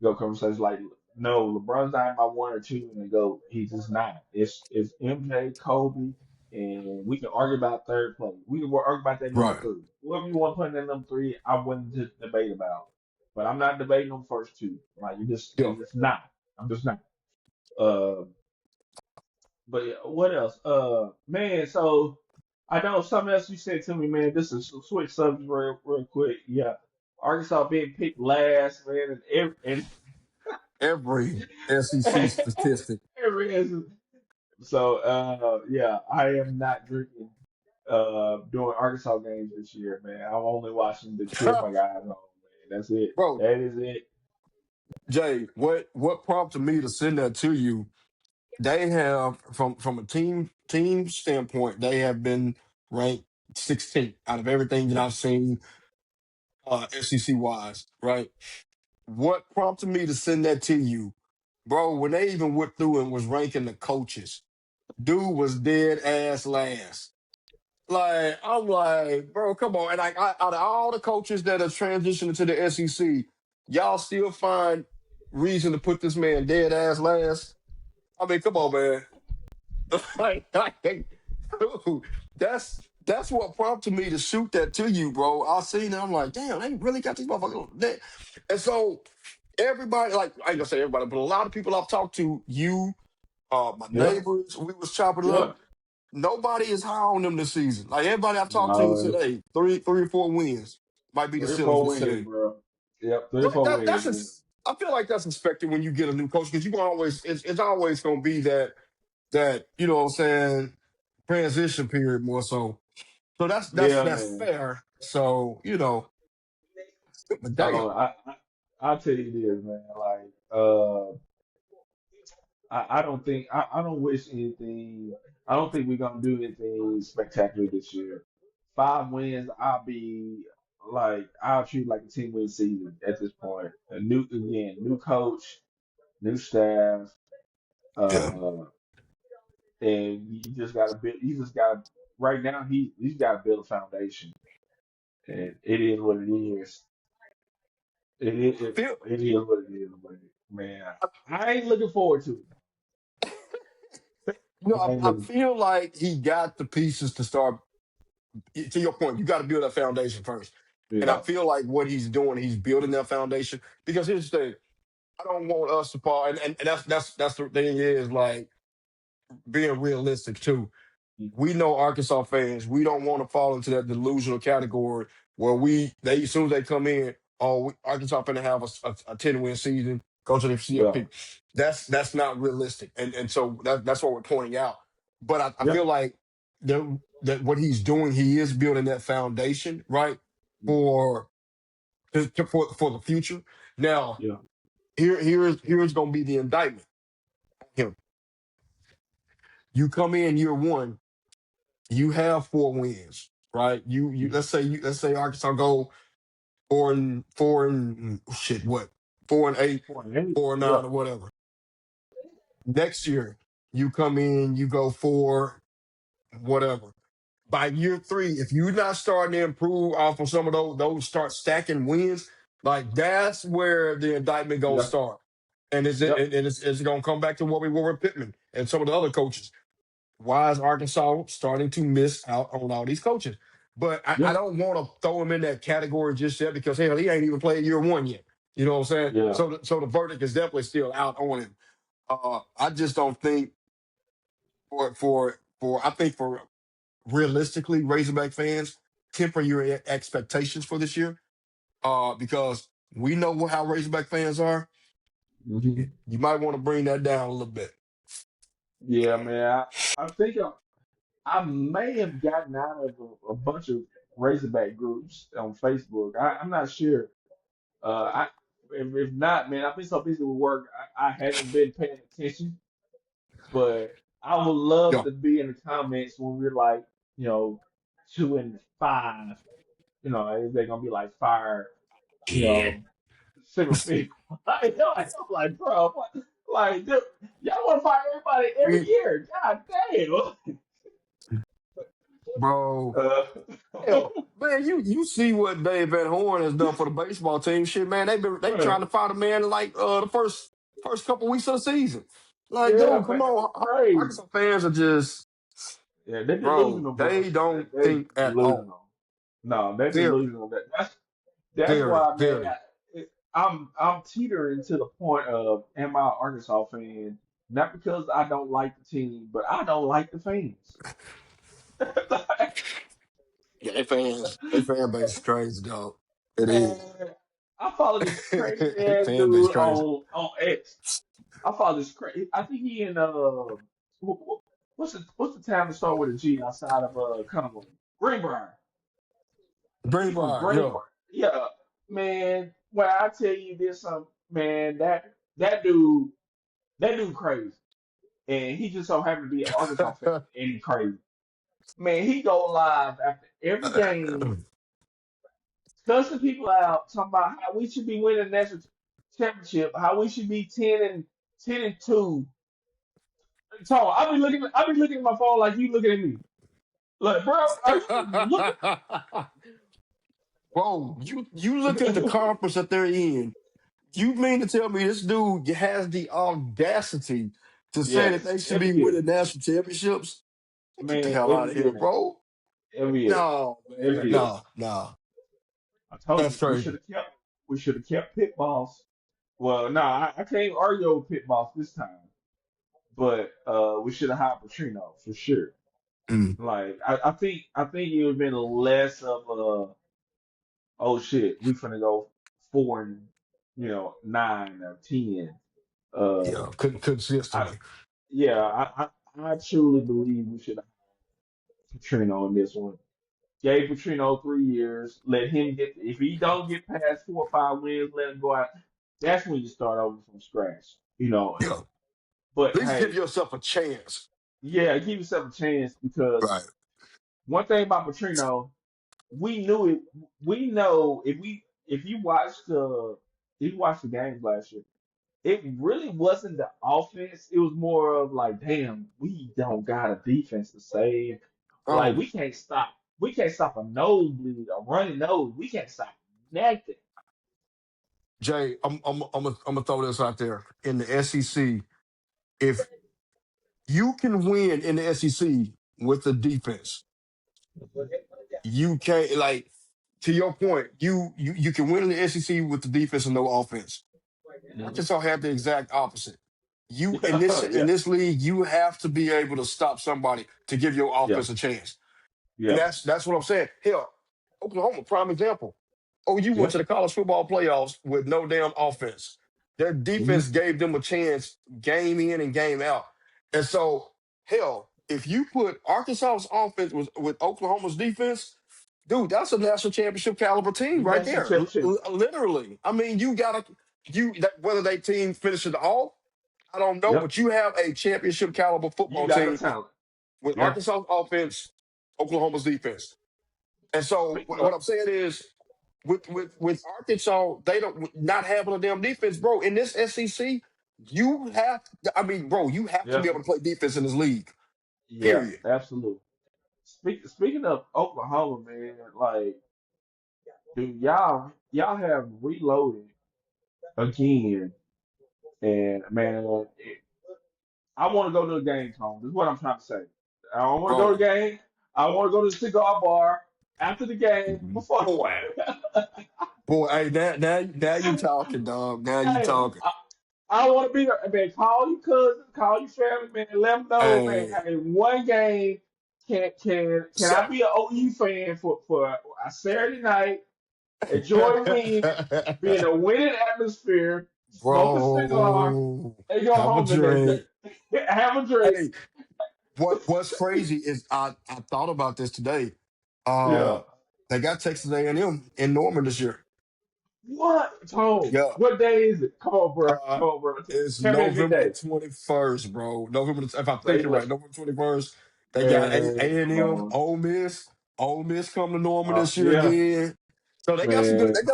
GOAT conversation. Like, no, LeBron's not my one or two in the GOAT. He's just not. It's MJ, Kobe, and we can argue about third place. We can argue about that number Right. three. Whoever you want to put in that number three, I wouldn't just debate about. But I'm not debating them first two. Like, Yeah. it's just not. I'm just not. Uh, but yeah, what else? Man, so I know something else you said to me, man. This is switch subjects real quick. Yeah, Arkansas being picked last, man, Every SEC and statistic. every instance. So, yeah, I am not drinking during Arkansas games this year, man. I'm only watching to cheer my guys on, man. That's it. Bro, That is it. Jay, what prompted me to send that to you? They have from a team standpoint, they have been ranked 16th out of everything that Yep. I've seen SEC wise, right? What prompted me to send that to you, bro? When they even went through and was ranking the coaches, dude was dead ass last. Like I'm like, bro, come on. And out of all the coaches that have transitioned to the SEC, y'all still find reason to put this man dead ass last. I mean, come on, man. Dude, that's what prompted me to shoot that to you, bro. I seen it. I'm like, damn, they really got these motherfuckers. And so everybody, like I ain't gonna say everybody, but a lot of people I've talked to, my Yep. neighbors, we was chopping it up. Yep. Nobody is high on them this season. Like everybody I've talked to said, No, hey, three or four wins might be the 3 or 4 ceilings for this wins, team. bro. Yep. 3 or Like 4 that's wins. I feel like that's expected when you get a new coach because you gonna always it's always gonna be that you know what I'm saying transition period more so. So Yeah, that's man. fair. So but damn, So I'll tell you this, man. Like, I don't think I don't wish anything. I don't think we're gonna do anything spectacular this year. 5 wins, I'll treat it like a 10-win season at this point. New coach, new staff, yeah. uh, and you just gotta build. You just gotta right now. He's got to build a foundation, and it is what it is. Feel It is what it is, man. I ain't looking forward to it. I ain't I looking. feel like he got the pieces to start. To your point, you got to build that foundation first. And I Yeah, feel like what he's doing, he's building that foundation. Because here's the thing, I don't want us to fall, and that's the thing is like being realistic too. we know Arkansas fans, we don't want to fall into that delusional category where they as soon as they come in, Arkansas finna have a 10-win season, go to the Yeah. CFP. That's not realistic, and so that's what we're pointing out. But I Yeah. feel like that what he's doing, he is building that foundation right for for the future. Now, Yeah. here's gonna be the indictment. Him, you come in year one, you have 4 wins, right? You let's say Arkansas go 4-4 and shit, what 4-8, 28. four and Yeah. nine or whatever. Next year, you come in, you go 4 whatever. By year three, if you're not starting to improve off of some of those start stacking wins, like that's where the indictment gonna Yeah. start. And Yep. it's gonna come back to what we were with Pittman and some of the other coaches. Why is Arkansas starting to miss out on all these coaches? But I Yeah. don't want to throw him in that category just yet because hell, he ain't even played year one yet. You know what I'm saying? Yeah. So the verdict is definitely still out on him. I just don't think for I think for realistically Razorback fans temper your expectations for this year because we know how Razorback fans are. Hmm. You might want to bring that down a little bit. Yeah, man. I think I may have gotten out of a bunch of Razorback groups on Facebook. I'm not sure. I if not, man, I've been so busy with work, I haven't been paying attention. But I would love Yeah. to be in the comments when we're like, 2-5. Is they gonna be like fire? You Yeah. know, single people. I'm like, bro, what? Like, dude, y'all want to fire everybody every year? God damn. Bro. Uh, Hell, man, you see what Dave Van Horn has done for the baseball team. Shit, man, they trying man, to find a man like the first couple weeks of the season. Like, yeah, dude, man, come on. it's crazy. Arkansas fans are just, Yeah, they're bro, delusional, bro. they don't They think at all. delusional. No, they're Very, delusional. That's very, why, man. very. I'm teetering to the point of am I an Arkansas fan? Not because I don't like the team, but I don't like the fans. Yeah, they fan base is crazy, dog. It is. Man, I follow this crazy They ass fan base dude crazy. on X. I follow this crazy. I think he in what's the town that start with a G outside of Conway? Greenbrier. He from Greenbrier, yeah. Greenbrier. Yeah, man. When I tell you this, man, that dude crazy, and he just so happened to be an Arkansas fan, and he crazy. Man, he go live after every game cussing people out, talking about how we should be winning the national championship, how we should be 10-2. So I be looking at my phone like you looking at me. Like, bro, are you looking? Bro, you look at the conference that they're in. You mean to tell me this dude has the audacity to say that Yes, they should be every year, winning national championships? Get the man, hell out every of year here, now, bro. every year, No, man. every year. No, no. I told That's you crazy. we should have kept pit balls. Well, no, I can't argue with pit balls this time, but we should have hired Petrino for sure. Mm, Like, I think it would have been less of a oh shit, we finna go 4-9 or 10. Uh, yeah, I consistently. yeah, I truly believe we should have Petrino in this one. Gave Petrino 3 years. Let him get. If he don't get past 4 or 5 wins, let him go out. That's when you start over from scratch. Yeah. But At least give hey, yourself a chance. yeah, give yourself a chance because Right. one thing about Petrino, we knew it. We know if you watched the games last year. It really wasn't the offense. It was more of like, damn, we don't got a defense to save. Like Um, we can't stop a nosebleed, a running nose. We can't stop nothing. Jay, I'm gonna throw this out there in the SEC. If you can win in the SEC with the defense, you can't like to your point. You can win in the SEC with the defense and no offense. Mhm. Arkansas had the exact opposite. You in Yeah, this league, you have to be able to stop somebody to give your yeah, offense a chance. And yeah, that's what I'm saying. Hell, Oklahoma, prime example. Oh, you went yeah. to the college football playoffs with no damn offense. Their defense Hmm. gave them a chance game in and game out. And so, hell, if you put Arkansas's offense with Oklahoma's defense, dude, that's a national championship caliber team right National there. championship. Literally. I mean, whether they team finishes it off, I don't know, Yep. but you have a championship caliber You football got the team talent. with Yeah. Arkansas's offense, Oklahoma's defense. And so Speaking of, what I'm saying is with Arkansas, they don't not having a damn defense, bro. In this SEC, you have I mean, bro, you have to yeah, be able to play defense in this league. yeah, Period. absolutely. Speaking of Oklahoma, man, like, dude, y'all have reloaded again, and man, I want to go to the game, Tom. This is what I'm trying to say. I don't want to go to Bro. the game. I want to go to the cigar bar after the game before. Boy. Boy, hey, now you talking, dog. Now you Hey, talking. I want to be there. Man, call your cousins, call your family, man, and let them know, man. Hey. Hey, one game can I be an OU fan for a Saturday night? Enjoy the win, be in a winning atmosphere, smoke a cigar, Bro. and go Have a home the next drink. day. Have a drink. Hey, what's crazy is I thought about this today. Yeah. They got Texas A&M in Norman this year. What, Tone? Yeah. What day is it? Come on, bro. Uh, Come on, bro. it's Tell me a good November the day. 21st, bro. If I'm Say thinking right, what? November 21st. They got Man, come A&M, on. Ole Miss. Ole Miss come to Norman this year Yeah, again. So man, they come got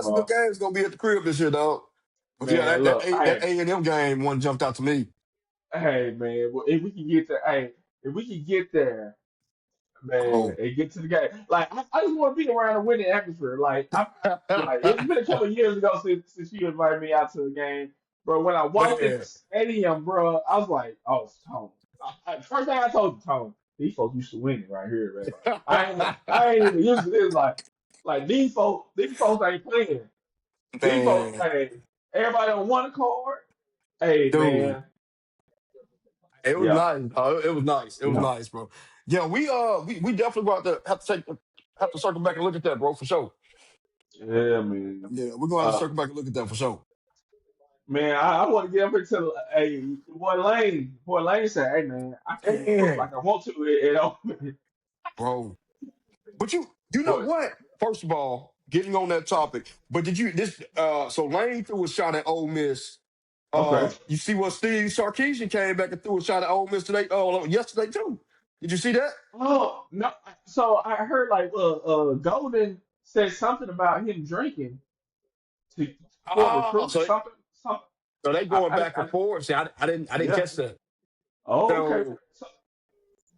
some good on. games gonna be at the crib this year, dog. But yeah, Man, look, that hey, A&M game one jumped out to me. hey, man, well, if we can get there, hey, if we can get there, man, Oh. and get to the game. Like I just want to be around a winning atmosphere. Like it's been a couple of years ago since you invited me out to the game, bro. When I walked in the Man, stadium, bro, I was like, oh, it's Tone. First thing I told you, Tone, these folks used to win it right here, man. I ain't even used to this. Like these folks ain't playing. These folks, man, hey, everybody on one accord. Hey, dude. man, It was yeah, nice. It was nice. It was yeah, nice, bro. Yeah, we definitely got to have to circle back and look at that, bro, for sure. yeah, man. Yeah, we're gonna have to Uh, circle back and look at that for sure. Man, I want to get up into hey, boy Lane. Boy Lane said, "Hey man, I can't recruit Man, like I want to." It don't. bro. But you know Boy, what? First of all, getting on that topic, but did you this so Lane threw a shot at Ole Miss. okay. You see what Steve Sarkisian came back and threw a shot at Ole Miss today? Oh, yesterday too. Did you see that? Oh no, so I heard like Golden said something about him drinking to for Oh, recruiting something. Something. so they going back and I forth. See, I didn't yeah. catch that. Oh, okay. So So,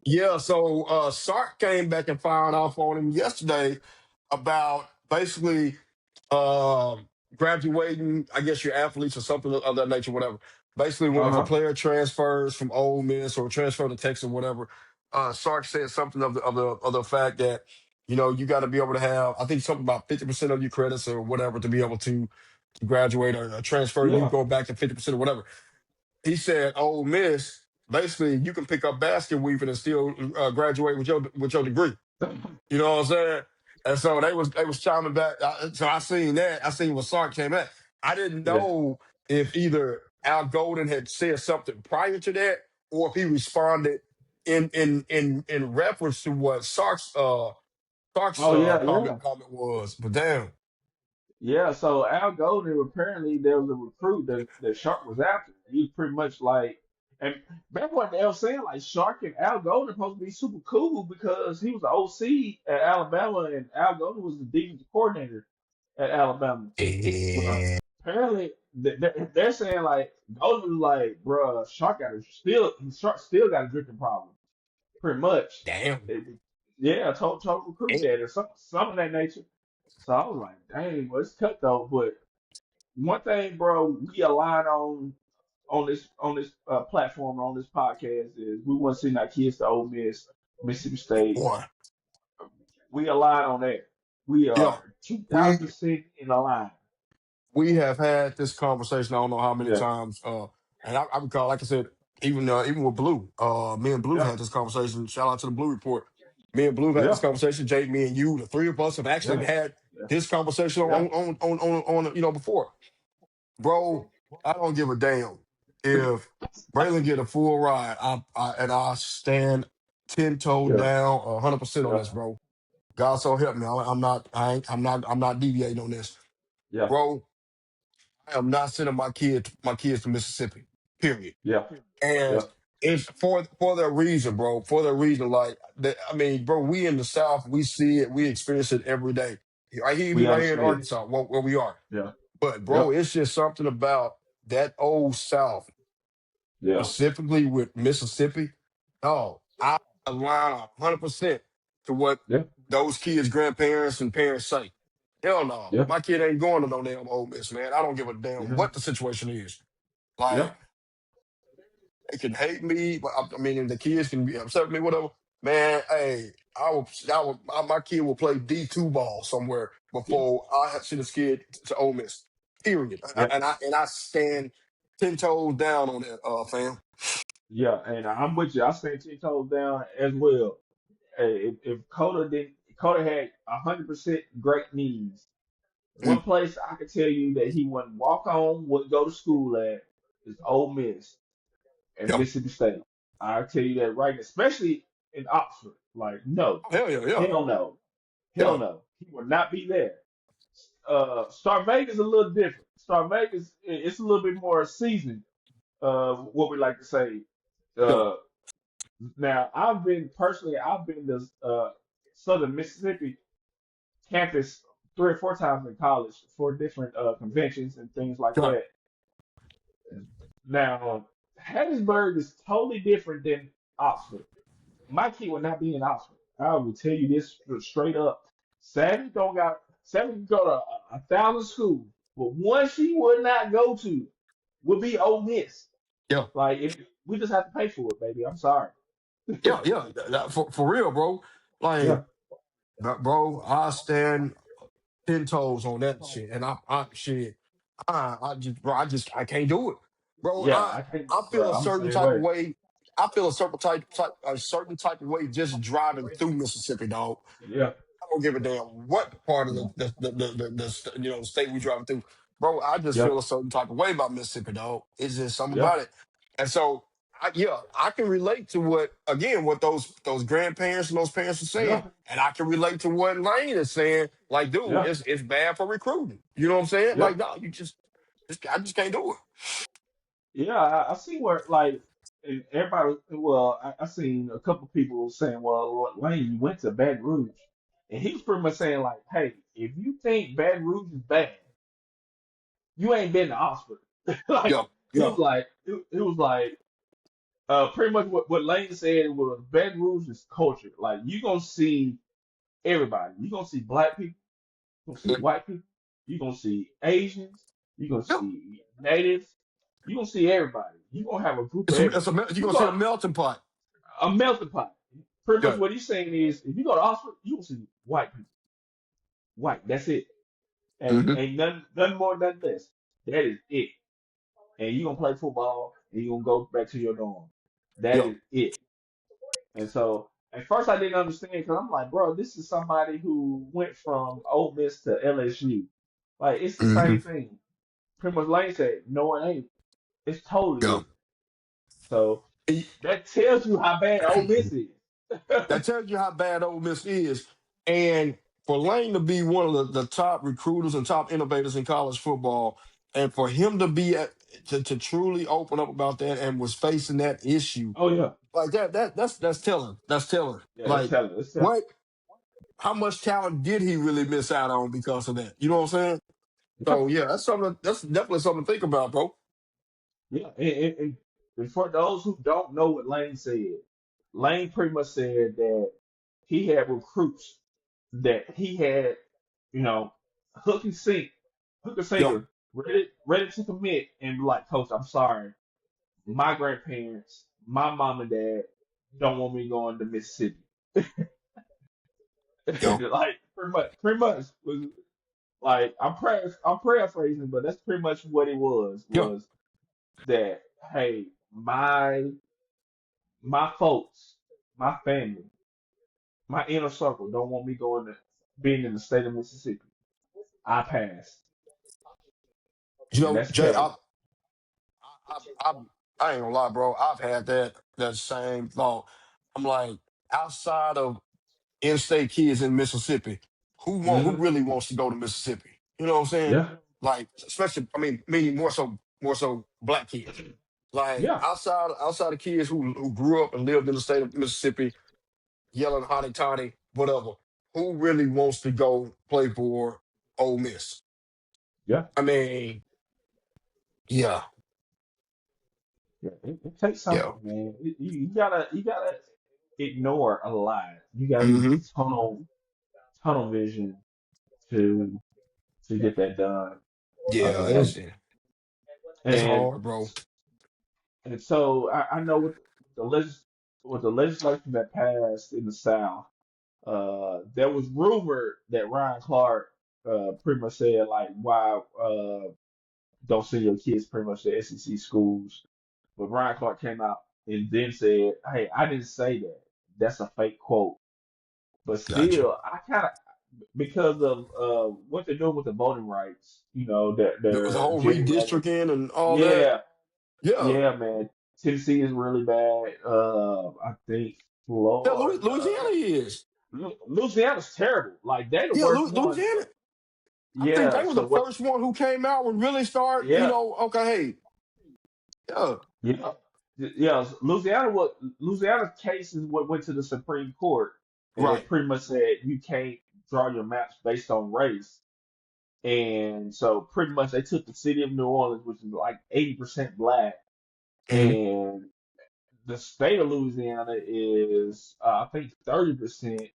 yeah, so Sark came back and fired off on him yesterday about basically graduating, I guess your athletes or something of that nature, whatever. Basically, if a uh-huh. player transfers from Ole Miss or transfer to Texas or whatever, Sark said something of the fact that you got to be able to have, I think something about 50% of your credits or whatever to be able to graduate or transfer. You Yeah. go back to 50% or whatever. He said, Ole Miss, basically, you can pick up basket weaving and still graduate with your degree. You know what I'm saying? And so they was chiming back. So I seen that. I seen what Sark came at. I didn't Yeah. know if either Al Golden had said something prior to that, or if he responded in reference to what Sark's Oh yeah, yeah. comment was. But damn, Yeah, so Al Golden apparently there was a recruit that Shark was after. He was pretty much like, and back when they were saying like Shark and Al Golden supposed to be super cool because he was the OC at Alabama and Al Golden was the defensive coordinator at Alabama. But yeah, apparently they're saying like Golden was like, bruh, Shark still got a drinking problem, pretty much. damn, Yeah, told recruit eh, that or some of that nature. So I was like, dang, well, it's cutthroat. But one thing, bro, we align on this platform on this podcast is we want to send our kids to Ole Miss, Mississippi State. boy, We align on that. We yeah. are two We thousand percent in line. we have had this conversation. I don't know how many Yeah, times. And I recall, like I said, even with Blue, me and Blue Yeah, had this conversation. Shout out to the Blue Report. Me and Blue had this yeah, conversation. Jake, me and you, the three of us have actually yeah, had yeah, this conversation yeah, on before. Bro, I don't give a damn if Braylon get a full ride. I stand 10 toes yeah, down, 100% on yeah, this, bro. God so help me. I'm not deviating on this, yeah, bro. I am not sending my kids to Mississippi. Period. yeah, yeah. And it's for that reason, bro. For that reason, like that. I mean, bro, we in the South, we see it, we experience it every day. Right here, We even right here in understand. Arkansas, where we are. Yeah, But yeah, bro, it's just something about that old South, yeah, specifically with Mississippi. Oh, I align 100% to what yeah, those kids' grandparents and parents say. Hell no, yeah, my kid ain't going to no damn Ole Miss, man. I don't give a damn yeah, what the situation is. yeah, Like, they can hate me, but I mean, and the kids can be upset with me, whatever. Man, hey, my kid will play D2 ball somewhere yeah, before I see this kid to Ole Miss. Period. yeah, And I stand 10 toes down on that, fam. yeah. And I'm with you. I stand 10 toes down as well. Hey, if Coda had 100% great knees. One Mm, place I could tell you that he wouldn't walk on, wouldn't go to school at, is Ole Miss and yeah. Mississippi State. I tell you that right, now, especially in Oxford. Like, no, Hell yeah, yeah, hell no, hell yeah, no. He will not be there. Star Vegas a little different. Star Vegas, it's a little bit more seasoned. What we like to say. yeah. Uh, Now, I've been to Southern Mississippi campus 3 or 4 times in college for different conventions and things like Right. that. Now, Hattiesburg is totally different than Oxford. My kid would not be in Oxford. I will tell you this straight up. Savage can go to a thousand schools, but one she would not go to would be Ole Miss. Yeah, Like we just have to pay for it, baby. I'm sorry. yeah, yeah. For real, bro. Yeah, Like, bro, I stand 10 toes on that shit. And I shit, I can't do it, bro. yeah. I I can't, I feel bro. a I'm the certain same type of way. way. I feel a certain type of way just driving through Mississippi, dog. Yeah, I don't give a damn what part of yeah, the state we driving through, bro. I just yeah, feel a certain type of way about Mississippi, dog. It's just something yeah, about it, and so I can relate to what those grandparents and those parents are saying, yeah, and I can relate to what Lane is saying. Like, dude, yeah, it's bad for recruiting. You know what I'm saying? yeah. Like, no, I just can't do it. Yeah, I see where like and everybody. Well, I seen a couple people saying, "Well, Lord Lane, you went to Baton Rouge," and he was pretty much saying like, "Hey, if you think Baton Rouge is bad, you ain't been to Oxford." Like Yeah, he yeah, was like, it was like pretty much what Lane said was Baton Rouge is culture. Like you gonna see everybody. You gonna see black people. You gonna see yeah. white people. You gonna see Asians. You gonna Yeah. see natives. You gonna see everybody. You gonna have a group of everybody. You're You gonna see a go melting pot. a melting pot. Pretty much Yeah. what he's saying is, if you go to Oxford, you gonna see white people. White. That's it. Hmm. Ain't nothing more, nothing less. That is it. And you gonna play football and you gonna go back to your dorm. That Yeah. is it. And so at first I didn't understand because I'm like, bro, this is somebody who went from Ole Miss to LSU. Like it's the Hmm. same thing. Pretty much Lane said, no, it ain't. It's totally Yeah. different. So that tells you how bad Ole Miss is. That tells you how bad Ole Miss is. And for Lane to be one of the top recruiters and top innovators in college football, and for him to to truly open up about that and was facing that issue Oh yeah, like that's telling. That's telling. yeah. It's Like, telling. It's telling. what? How much talent did he really miss out on because of that? You know what I'm saying? Yeah, So yeah, that's definitely something to think about, bro. yeah. And for those who don't know what Lane said, Lane pretty much said that he had recruits that he had, you know, hook and sink, hook and Yeah. sinker, ready to commit, and be like, Coach, I'm sorry, my grandparents, my mom and dad don't want me going to Mississippi. Yeah. Like pretty much was like I'm paraphrasing, but that's pretty much what it was Yeah. was that. hey, my folks, my family, my inner circle don't want me going to being in the state of Mississippi. I passed, You and know, that's Jay, telling. I, I, I ain't gonna lie, bro. I've had that same thought. I'm like, outside of in-state kids in Mississippi, who Hmm. really wants to go to Mississippi? You know what I'm saying? Yeah, Like, especially, I mean, meaning more so black kids. Like yeah, outside of kids who grew up and lived in the state of Mississippi, yelling hotty toddy, whatever. Who really wants to go play for Ole Miss? yeah, I mean, yeah, yeah. It takes yeah. something, man. You gotta ignore a lot. You gotta be Hmm. tunnel vision to get that done. Yeah, Um, it's and hard, bro. and so I know the legis with the legislation that passed in the South, there was rumored that Ryan Clark pretty much said like why don't send your kids pretty much to SEC schools. But Ryan Clark came out and then said, "Hey, I didn't say that. That's a fake quote." But Gotcha. still, I kind of because of what they're doing with the voting rights, The they're whole gerrymandering. redistricting and all that. Yeah, Yeah, yeah, man. Tennessee is really bad. I think yeah. Florida, Louisiana is. Louisiana's terrible. Like they're the Yeah, worst one. Louisiana. I think Yeah. they were So the what? first one who came out and really start. Yeah, Okay, hey, yeah, yeah, yeah. Louisiana's case is what went to the Supreme Court, and they right. pretty much said you can't draw your maps based on race. And so pretty much they took the city of New Orleans, which is like 80% black, Hmm. and the state of Louisiana is I think 30%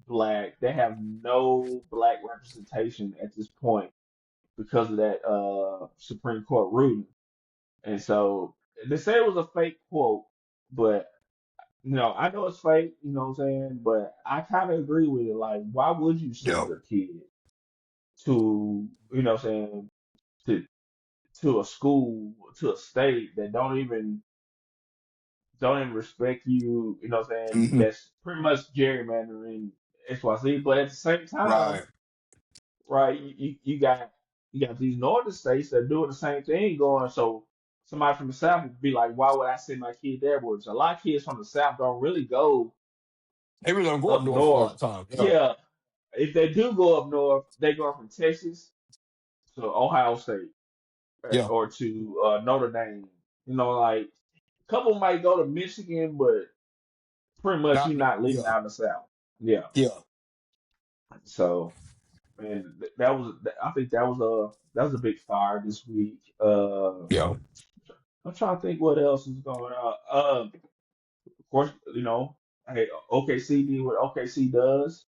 black. They have no black representation at this point because of that Supreme Court ruling. And so they say it was a fake quote, but I know it's fake, you know what I'm saying? But I kind of agree with it. Like, why would you send Yeah. your kid to, what I'm saying, to a school, to a state that don't even respect you, you know what I'm saying? Hmm. That's pretty much gerrymandering XYZ. But at the same time, Right. right, you got these northern states that are doing the same thing going, so somebody from the South would be like, why would I send my kid there? But a lot of kids from the South don't really go They really don't go up up north a lot north. of times. Yeah. Yeah. If they do go up north, they go from Texas to Ohio State Yeah. or to Notre Dame. Like a couple might go to Michigan, but pretty much you're Not. not leaving Yeah. out of the South. Yeah. Yeah. So, man, I think that was a big fire this week. Yeah. I'm trying to think what else is going on. Of course, hey, OKC did what OKC does.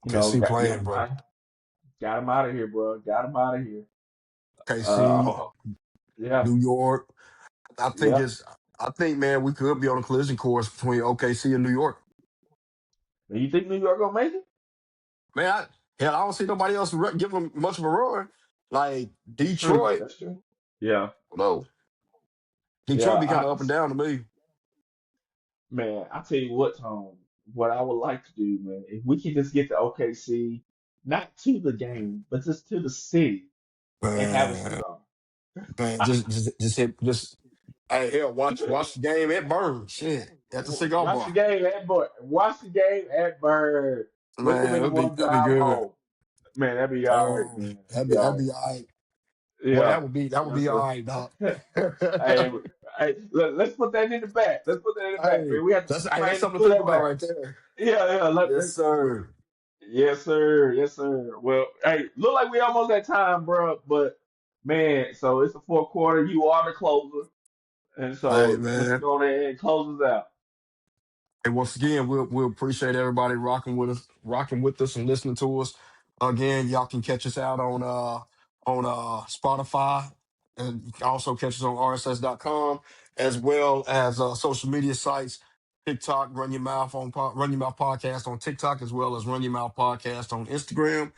KC Got playing, him bro. out, got him out of here, bro. Got him out of here. KC, Oh, yeah, New York. I think yeah. it's. I think, man, we could be on a collision course between OKC and New York. And you think New York gonna make it? Man, hell, I don't see nobody else give them much of a run. Like That's true. Detroit, That's true. Yeah, no. yeah. Detroit be kind of up and down to me. Man, I tell you what, Tom. What I would like to do, man, if we can just get to OKC, not to the game, but just to the city and have a Man, cigar. man, just hey, hell, watch the game at Burn. Shit, at the cigar Watch the bar. game at Bird. Watch the game at Bird. Wake up Man, in the morning, that'd be drive good. home. Man, that'd be all right, man. That'd be That'd all be all right. right. Well, Yeah. that would Yes, be all sir. right, dog. Hey, hey, let's put that in the back. Let's put that in the back, Hey, man. We have to that's plan to something to put think that about back. right there. Yeah, yeah. Yes, sir. Yes, sir. Yes, sir. Well, hey, look like we almost at time, bro. But man, so it's the fourth quarter. You are the closer, and Hey, so just man. go there and close us out. And once again, we'll appreciate everybody rocking with us, and listening to us. Again, y'all can catch us out on Spotify, and you can also catch us on RSS.com, as well as social media sites. TikTok, Run Your Mouth Podcast on TikTok, as well as Run Your Mouth Podcast on Instagram.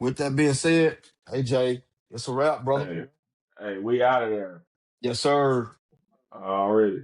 With that being said, hey Jay, it's a wrap, brother. Hey, hey, we out of there. Yes, sir. already.